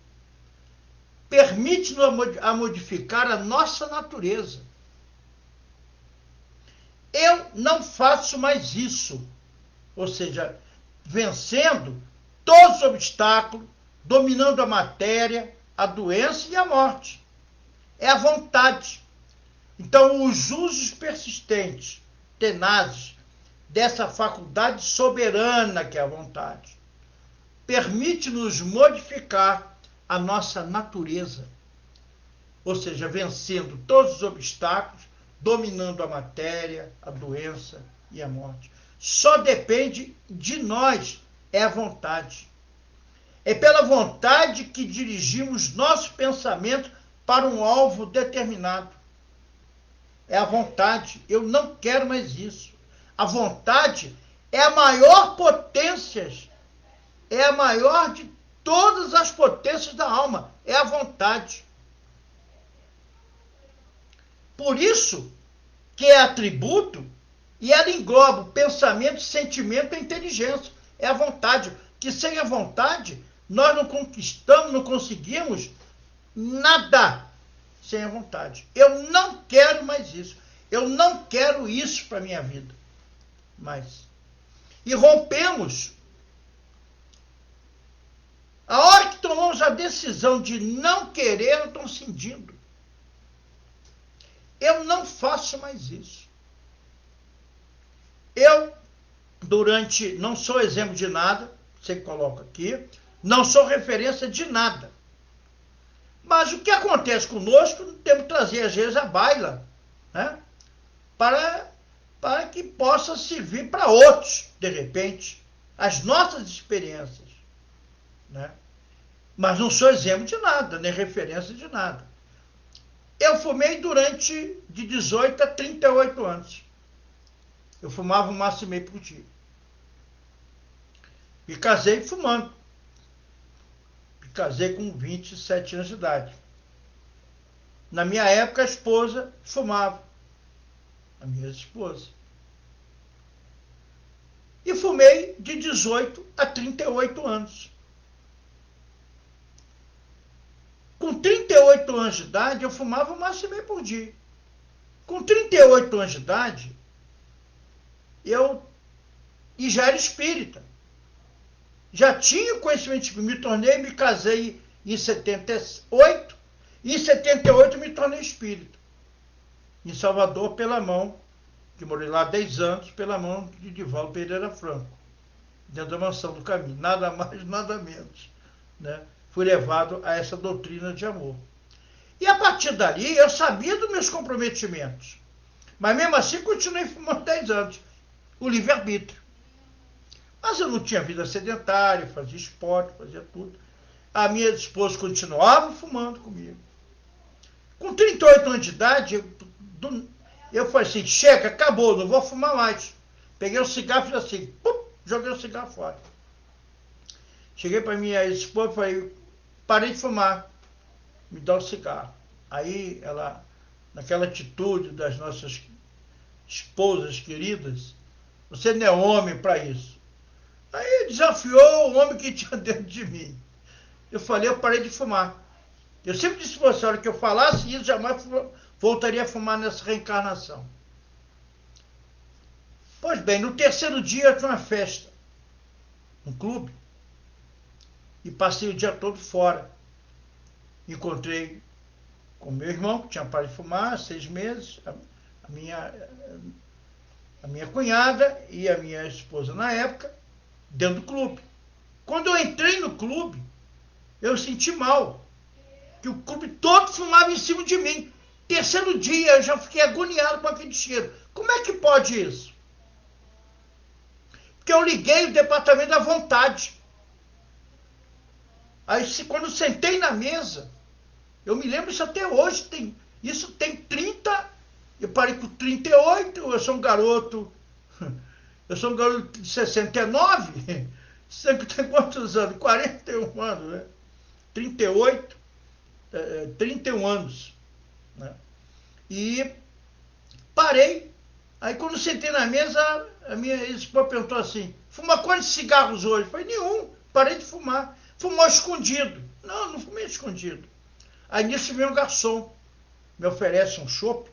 permite-nos a modificar a nossa natureza. Eu não faço mais isso. Ou seja, vencendo todos os obstáculos, dominando a matéria, a doença e a morte. É a vontade. Então, os usos persistentes, tenazes, dessa faculdade soberana que é a vontade, permite-nos modificar a nossa natureza. Ou seja, vencendo todos os obstáculos, dominando a matéria, a doença e a morte. Só depende de nós, é a vontade. É pela vontade que dirigimos nossos pensamentos para um alvo determinado. É a vontade. Eu não quero mais isso. A vontade é a maior potência, é a maior de todas as potências da alma, é a vontade. Por isso que é atributo E ela engloba o pensamento, sentimento e a inteligência. É a vontade. Que sem a vontade, nós não conquistamos, não conseguimos nada sem a vontade. Eu não quero mais isso. Eu não quero isso para a minha vida. Mais. E rompemos. A hora que tomamos a decisão de não querer, eu estou sentindo. Eu não faço mais isso. Eu, não sou exemplo de nada, você coloca aqui, não sou referência de nada. Mas o que acontece conosco, temos que trazer às vezes a baila, né? Para que possa servir para outros, de repente, as nossas experiências, né? Mas não sou exemplo de nada, nem referência de nada. Eu fumei durante de 18 a 38 anos. Eu fumava 1,5 maço por dia. Me casei fumando. Me casei com 27 anos de idade. Na minha época, a esposa fumava. A minha esposa. E fumei de 18 a 38 anos. Com 38 anos de idade, eu fumava 1,5 maço por dia. Com 38 anos de idade, e já era espírita. Já tinha conhecimento, me casei em 78, e em 78 me tornei espírita. Em Salvador, pela mão, que morei lá há 10 anos, pela mão de Divaldo Pereira Franco, dentro da Mansão do Caminho. Nada mais, nada menos, né? Fui levado a essa doutrina de amor. E a partir dali, eu sabia dos meus comprometimentos. Mas mesmo assim, continuei fumando 10 anos. O livre-arbítrio. Mas eu não tinha vida sedentária, fazia esporte, fazia tudo. A minha esposa continuava fumando comigo. Com 38 anos de idade, eu falei assim, chega, acabou, não vou fumar mais. Peguei o cigarro e fiz assim, pum, joguei o cigarro fora. Cheguei para minha esposa e falei, parei de fumar, me dá um cigarro. Aí ela, naquela atitude das nossas esposas queridas, você não é homem para isso. Aí desafiou o homem que tinha dentro de mim. Eu falei, eu parei de fumar. Eu sempre disse para você, a hora que eu falasse isso, jamais voltaria a fumar nessa reencarnação. Pois bem, no terceiro dia eu tinha uma festa, um clube, e passei o dia todo fora. Encontrei com meu irmão, que tinha parado de fumar há 6 meses, a minha cunhada e a minha esposa na época, dentro do clube. Quando eu entrei no clube, eu senti mal, que o clube todo fumava em cima de mim. Terceiro dia, eu já fiquei agoniado com aquele cheiro. Como é que pode isso? Porque eu liguei o departamento da vontade. Aí, quando eu sentei na mesa, eu me lembro isso até hoje, isso tem 30, eu parei com 38, eu sou um garoto de 69, você tem quantos anos? 41 anos, né? 38, 31 anos, né? E parei. Aí quando sentei na mesa, a minha esposa perguntou assim, fuma quantos cigarros hoje? Eu falei, nenhum, parei de fumar. Fumou escondido. Não fumei escondido. Aí nisso veio um garçom, me oferece um chopp.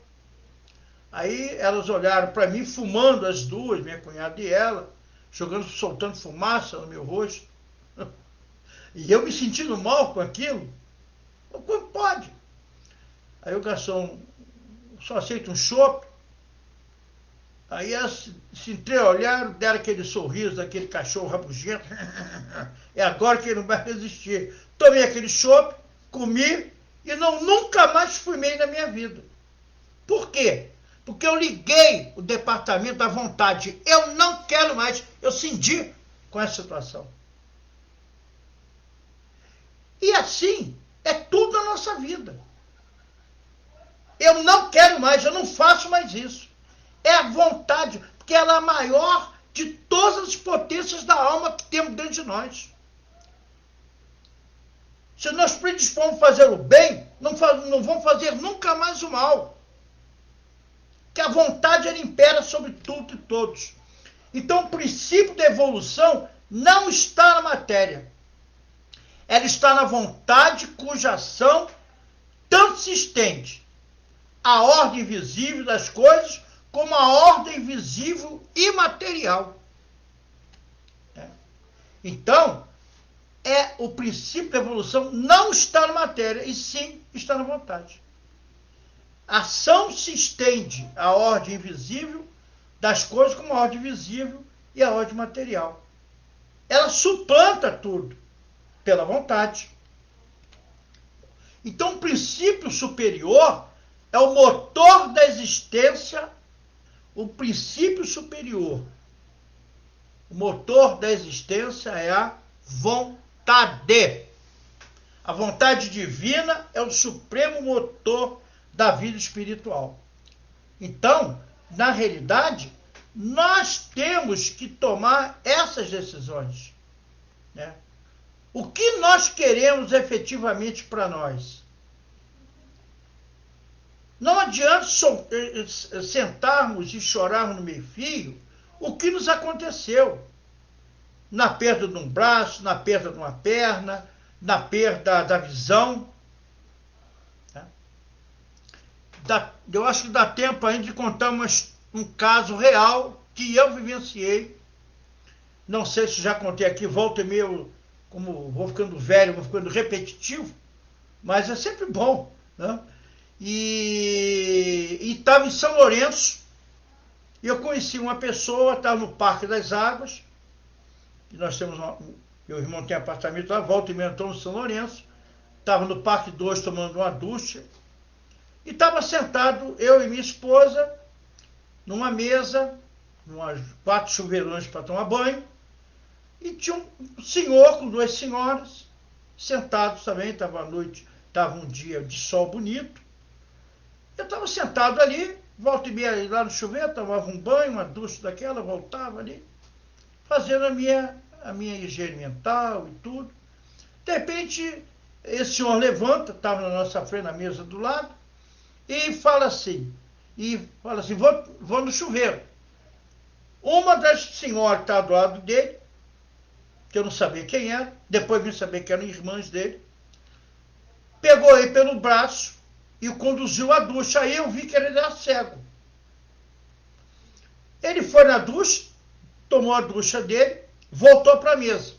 Aí elas olharam para mim, fumando as duas, minha cunhada e ela, soltando fumaça no meu rosto. E eu me sentindo mal com aquilo. Como pode? Aí o garçom, só aceita um chopp. Aí elas se entreolharam, deram aquele sorriso daquele cachorro rabugento. É agora que ele não vai resistir. Tomei aquele chopp, comi e nunca mais fumei na minha vida. Por quê? Porque eu liguei o departamento da vontade. Eu não quero mais. Eu senti com essa situação. E assim é tudo na nossa vida. Eu não quero mais, eu não faço mais isso. É a vontade, porque ela é a maior de todas as potências da alma que temos dentro de nós. Se nós predispomos a fazer o bem, não vamos fazer nunca mais o mal. que a vontade ela impera sobre tudo e todos. Então, o princípio da evolução não está na matéria. Ela está na vontade cuja ação tanto se estende à ordem visível das coisas como à ordem visível imaterial. Então, o princípio da evolução não está na matéria, e sim está na vontade. A ação se estende à ordem invisível das coisas como a ordem visível e a ordem material. Ela suplanta tudo pela vontade. Então, o princípio superior é o motor da existência, o princípio superior. O motor da existência é a vontade. A vontade divina é o supremo motor da vida espiritual. Então, na realidade, nós temos que tomar essas decisões, né? O que nós queremos efetivamente para nós? Não adianta sentarmos e chorarmos no meio-fio o que nos aconteceu. Na perda de um braço, na perda de uma perna, na perda da visão. Eu acho que dá tempo ainda de contar um caso real que eu vivenciei. Não sei se já contei aqui, volta e meia, como vou ficando velho, vou ficando repetitivo, mas é sempre bom, né? E estava em São Lourenço, e eu conheci uma pessoa, estava no Parque das Águas, e nós temos meu irmão tem apartamento lá, volta e meia entrou no São Lourenço, estava no Parque 2 tomando uma ducha, e estava sentado, eu e minha esposa, numa mesa, umas 4 chuveirões para tomar banho, e tinha um senhor com 2 senhoras, sentados também, estava à noite, estava um dia de sol bonito. Eu estava sentado ali, volta e meia lá no chuveiro, tomava um banho, uma ducha daquela, voltava ali, fazendo a minha higiene mental e tudo. De repente, esse senhor levanta, estava na nossa frente, na mesa do lado, e fala assim, vou no chuveiro. Uma das senhoras que estava do lado dele, que eu não sabia quem era, depois vim saber que eram irmãs dele, pegou ele pelo braço e o conduziu à ducha. Aí eu vi que ele era cego. Ele foi na ducha, tomou a ducha dele, voltou para a mesa.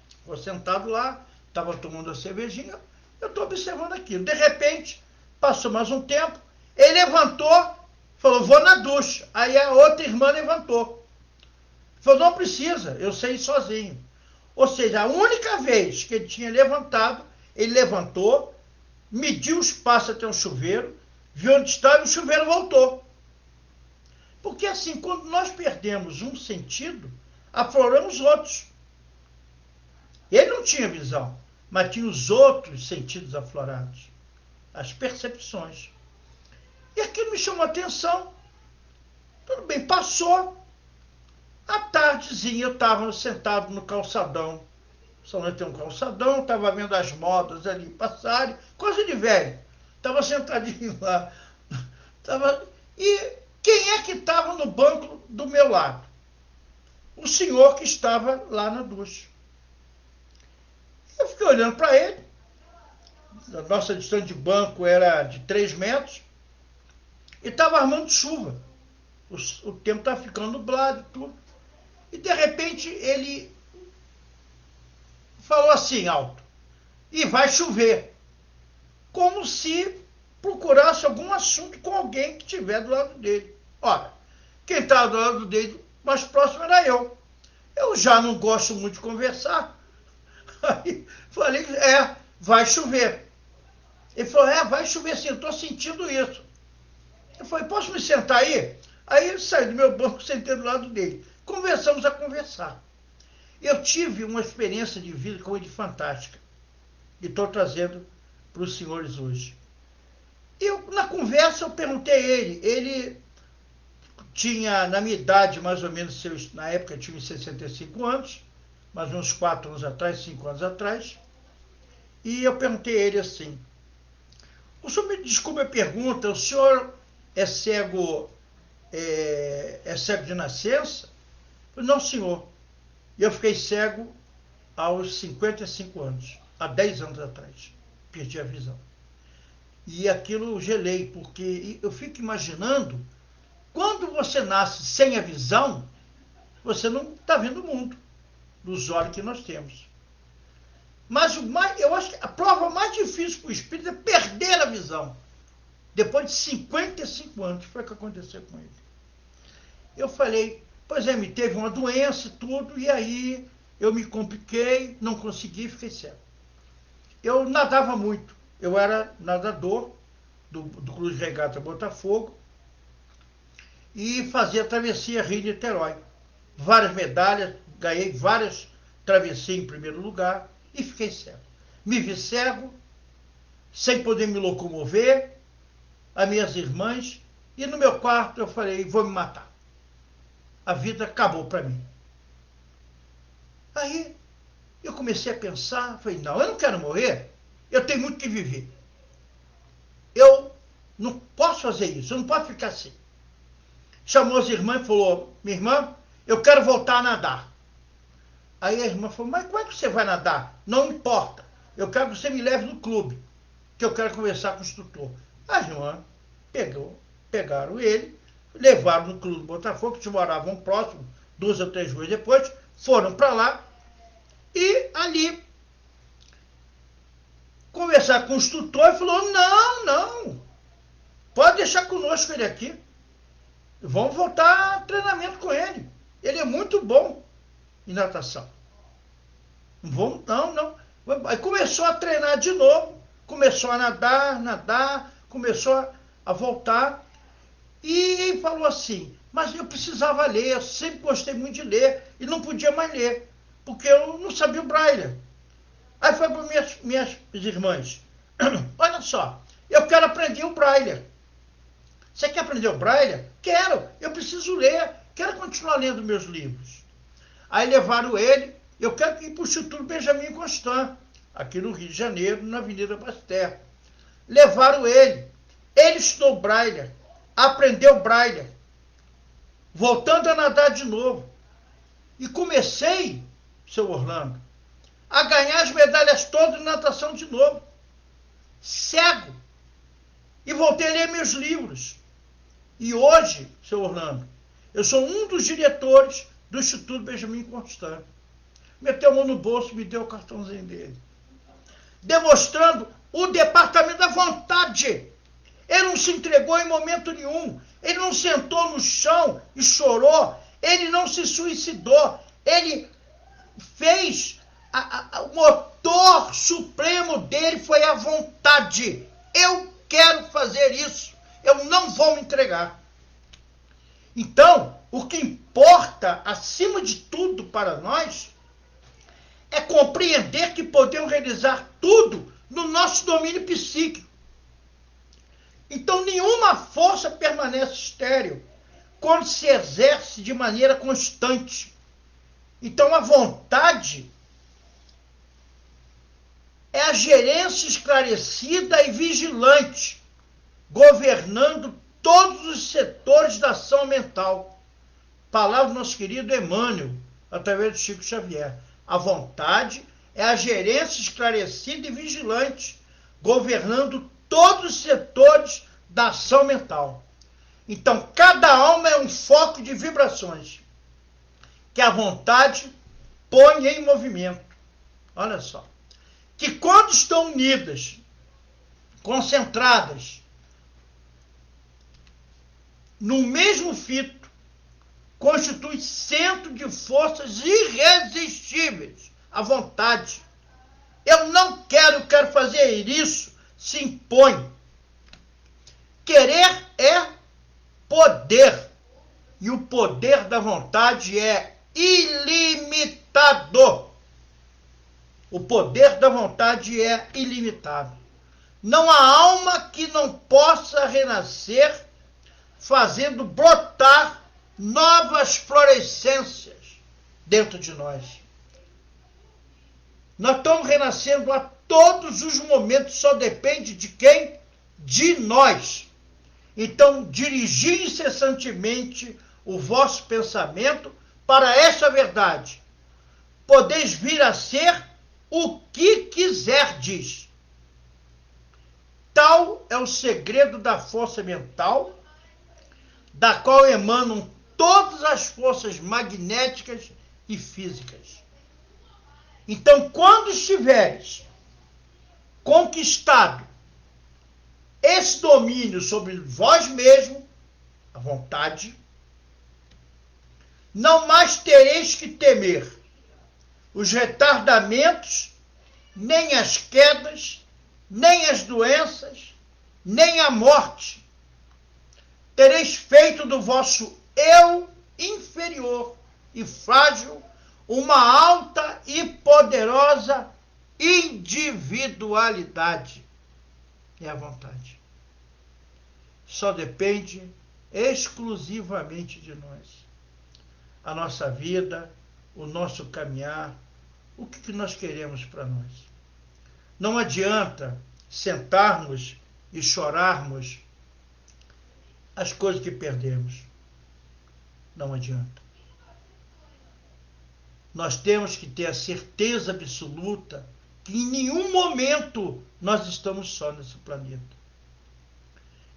Ficou sentado lá, estava tomando a cervejinha, eu estou observando aquilo. De repente, passou mais um tempo, ele levantou, falou, vou na ducha. Aí a outra irmã levantou. Falou, não precisa, eu sei ir sozinho. Ou seja, a única vez que ele tinha levantado, ele levantou, mediu o espaço até o chuveiro, viu onde estava e o chuveiro voltou. Porque assim, quando nós perdemos um sentido, afloramos outros. Ele não tinha visão, mas tinha os outros sentidos aflorados, as percepções. E aquilo me chamou a atenção. Tudo bem, passou. À tardezinha eu estava sentado no calçadão. Só não tem um calçadão, estava vendo as modas ali passarem, coisa de velho. Estava sentadinho lá. E quem é que estava no banco do meu lado? O senhor que estava lá na ducha. Eu fiquei olhando para ele. A nossa distância de banco era de 3 metros. E estava armando chuva. O tempo estava ficando nublado e tudo. E de repente ele falou assim alto, e vai chover. Como se procurasse algum assunto com alguém que estiver do lado dele. Ora, quem estava do lado dele mais próximo era eu. Eu já não gosto muito de conversar. Aí falei, vai chover. Ele falou, vai chover sim, eu estou sentindo isso. Eu falei, posso me sentar aí? Aí ele saiu do meu banco, sentei do lado dele. Começamos a conversar. Eu tive uma experiência de vida com ele fantástica. E estou trazendo para os senhores hoje. Na conversa, eu perguntei a ele. Ele tinha, na minha idade, mais ou menos, na época, eu tinha 65 anos, mais uns 4 anos atrás, 5 anos atrás. E eu perguntei a ele assim, o senhor me desculpe a pergunta, o senhor é cego de nascença? Eu falei, não, senhor. E eu fiquei cego aos 55 anos, há 10 anos atrás. Perdi a visão. E aquilo eu gelei, porque eu fico imaginando, quando você nasce sem a visão, você não está vendo o mundo, dos olhos que nós temos. Mas eu acho que a prova mais difícil para o espírito é perder a visão. Depois de 55 anos, foi o que aconteceu com ele. Eu falei, pois é, me teve uma doença e tudo, e aí eu me compliquei, não consegui, fiquei cego. Eu nadava muito, eu era nadador do Clube de Regata Botafogo e fazia travessia Rio-Niterói. Várias medalhas, ganhei várias travessias em primeiro lugar e fiquei cego. Me vi cego, sem poder me locomover, as minhas irmãs, e no meu quarto eu falei, vou me matar. A vida acabou para mim. Aí eu comecei a pensar, falei, não, eu não quero morrer, eu tenho muito que viver. Eu não posso fazer isso, eu não posso ficar assim. Chamou as irmãs e falou, minha irmã, eu quero voltar a nadar. Aí a irmã falou, mas como é que você vai nadar? Não importa, eu quero que você me leve no clube, que eu quero conversar com o instrutor. As irmãs pegaram ele, levaram no Clube do Botafogo, que moravam próximo, 2 ou 3 ruas depois, foram para lá e ali conversar com o instrutor e falou, não, pode deixar conosco ele aqui, vamos voltar a treinamento com ele, ele é muito bom em natação. Não. Aí começou a treinar de novo, começou a nadar, começou a voltar e falou assim, mas eu precisava ler, eu sempre gostei muito de ler e não podia mais ler, porque eu não sabia o braille. Aí foi para minhas irmãs, olha só, eu quero aprender o braille. Você quer aprender o braille? Quero, eu preciso ler, quero continuar lendo meus livros. Aí levaram ele, eu quero ir para o Instituto Benjamin Constant, aqui no Rio de Janeiro, na Avenida Pasteur. Levaram ele estudou braille, aprendeu braille, voltando a nadar de novo. E comecei, seu Orlando, a ganhar as medalhas todas de natação de novo, cego. E voltei a ler meus livros. E hoje, seu Orlando, eu sou um dos diretores do Instituto Benjamin Constant. Meteu a mão no bolso e me deu o cartãozinho dele. Demonstrando o departamento da vontade. Ele não se entregou em momento nenhum. Ele não sentou no chão e chorou. Ele não se suicidou. Ele fez... o motor supremo dele foi a vontade. Eu quero fazer isso. Eu não vou me entregar. Então, o que importa, acima de tudo para nós, é compreender que podemos realizar tudo no nosso domínio psíquico. Então, nenhuma força permanece estéril quando se exerce de maneira constante. Então, a vontade é a gerência esclarecida e vigilante, governando todos os setores da ação mental. Palavra do nosso querido Emmanuel, através de Chico Xavier. A vontade é a gerência esclarecida e vigilante, governando todos os setores da ação mental. Então, cada alma é um foco de vibrações que a vontade põe em movimento. Olha só. Que quando estão unidas, concentradas, no mesmo fito, constitui centro de forças irresistíveis. A vontade. Eu não quero fazer isso, se impõe. Querer é poder. E o poder da vontade é ilimitado. O poder da vontade é ilimitado. Não há alma que não possa renascer, fazendo brotar novas florescências dentro de nós. Nós estamos renascendo a todos os momentos, só depende de quem? De nós. Então, dirigi incessantemente o vosso pensamento para esta verdade. Podeis vir a ser o que quiserdes. Tal é o segredo da força mental, da qual emanam todas as forças magnéticas e físicas. Então, quando estiveres conquistado esse domínio sobre vós mesmo, a vontade, não mais tereis que temer os retardamentos, nem as quedas, nem as doenças, nem a morte. Tereis feito do vosso eu inferior e frágil uma alta e poderosa individualidade. É a vontade. Só depende exclusivamente de nós. A nossa vida, o nosso caminhar, o que nós queremos para nós. Não adianta sentarmos e chorarmos as coisas que perdemos. Não adianta. Nós temos que ter a certeza absoluta que em nenhum momento nós estamos só nesse planeta.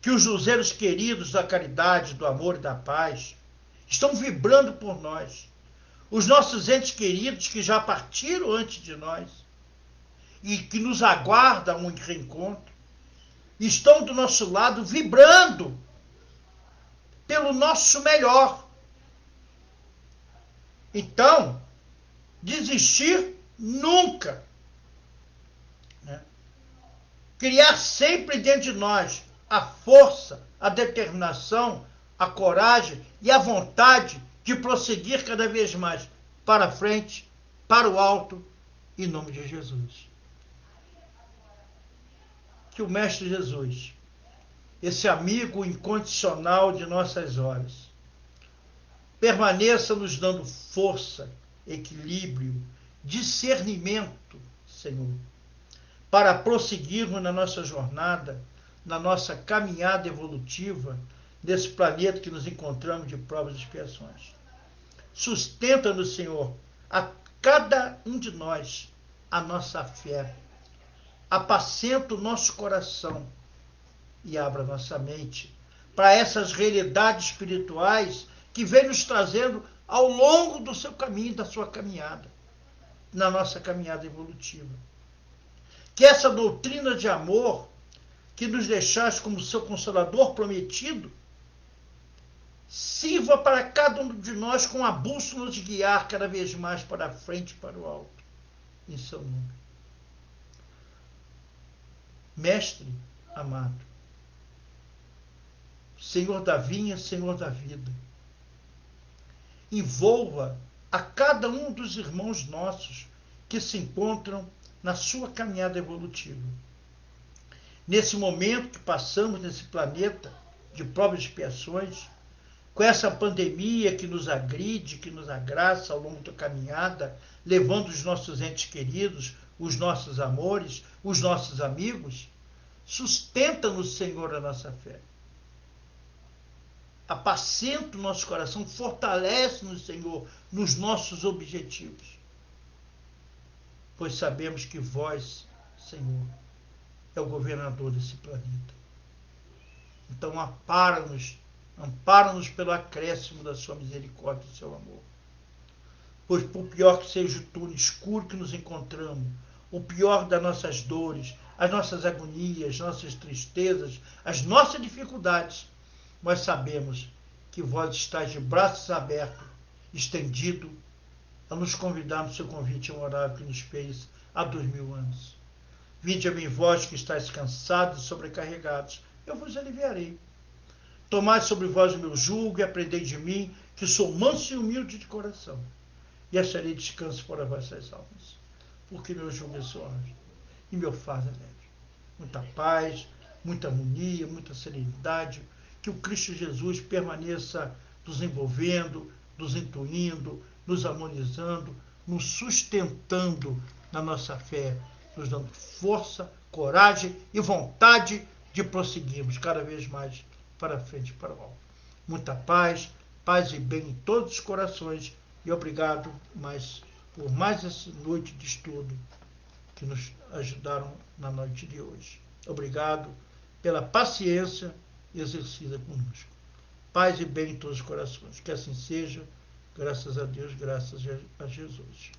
Que os luzeiros queridos da caridade, do amor e da paz estão vibrando por nós. Os nossos entes queridos que já partiram antes de nós e que nos aguardam um reencontro, estão do nosso lado vibrando pelo nosso melhor. Então, desistir nunca. Criar sempre dentro de nós a força, a determinação, a coragem e a vontade de prosseguir cada vez mais para frente, para o alto, em nome de Jesus. Que o Mestre Jesus, esse amigo incondicional de nossas horas, permaneça nos dando força, equilíbrio, discernimento, Senhor, para prosseguirmos na nossa jornada, na nossa caminhada evolutiva, nesse planeta que nos encontramos de provas e expiações. Sustenta-nos, Senhor, a cada um de nós, a nossa fé. Apacenta o nosso coração e abra nossa mente para essas realidades espirituais que vem nos trazendo ao longo do seu caminho, da sua caminhada, na nossa caminhada evolutiva. Que essa doutrina de amor que nos deixaste como seu consolador prometido sirva para cada um de nós com a bússola de guiar cada vez mais para a frente e para o alto, em seu nome. Mestre amado, Senhor da vinha, Senhor da vida, envolva a cada um dos irmãos nossos que se encontram na sua caminhada evolutiva. Nesse momento que passamos nesse planeta de provas e expiações, com essa pandemia que nos agride, que nos agraça ao longo da caminhada, levando os nossos entes queridos, os nossos amores, os nossos amigos, sustenta-nos, Senhor, a nossa fé. Apacenta o nosso coração, fortalece-nos, Senhor, nos nossos objetivos. Pois sabemos que vós, Senhor, é o governador desse planeta. Então ampara-nos pelo acréscimo da sua misericórdia e do seu amor. Pois por pior que seja o túnel escuro que nos encontramos, o pior das nossas dores, as nossas agonias, as nossas tristezas, as nossas dificuldades, nós sabemos que vós estáis de braços abertos, estendido, a nos convidar no seu convite honorável que nos fez há 2000 anos. Vinde a mim, vós que estáis cansados e sobrecarregados, eu vos aliviarei. Tomai sobre vós o meu jugo e aprendei de mim, que sou manso e humilde de coração, e acharei descanso para vossas almas, porque meu jugo é suave e meu fardo é leve. Muita paz, muita harmonia, muita serenidade, que o Cristo Jesus permaneça nos envolvendo, nos intuindo, nos harmonizando, nos sustentando na nossa fé, nos dando força, coragem e vontade de prosseguirmos cada vez mais para frente, para o alto. Muita paz, paz e bem em todos os corações, e obrigado por mais essa noite de estudo que nos ajudaram na noite de hoje. Obrigado pela paciência exercida conosco. Paz e bem em todos os corações. Que assim seja, graças a Deus, graças a Jesus.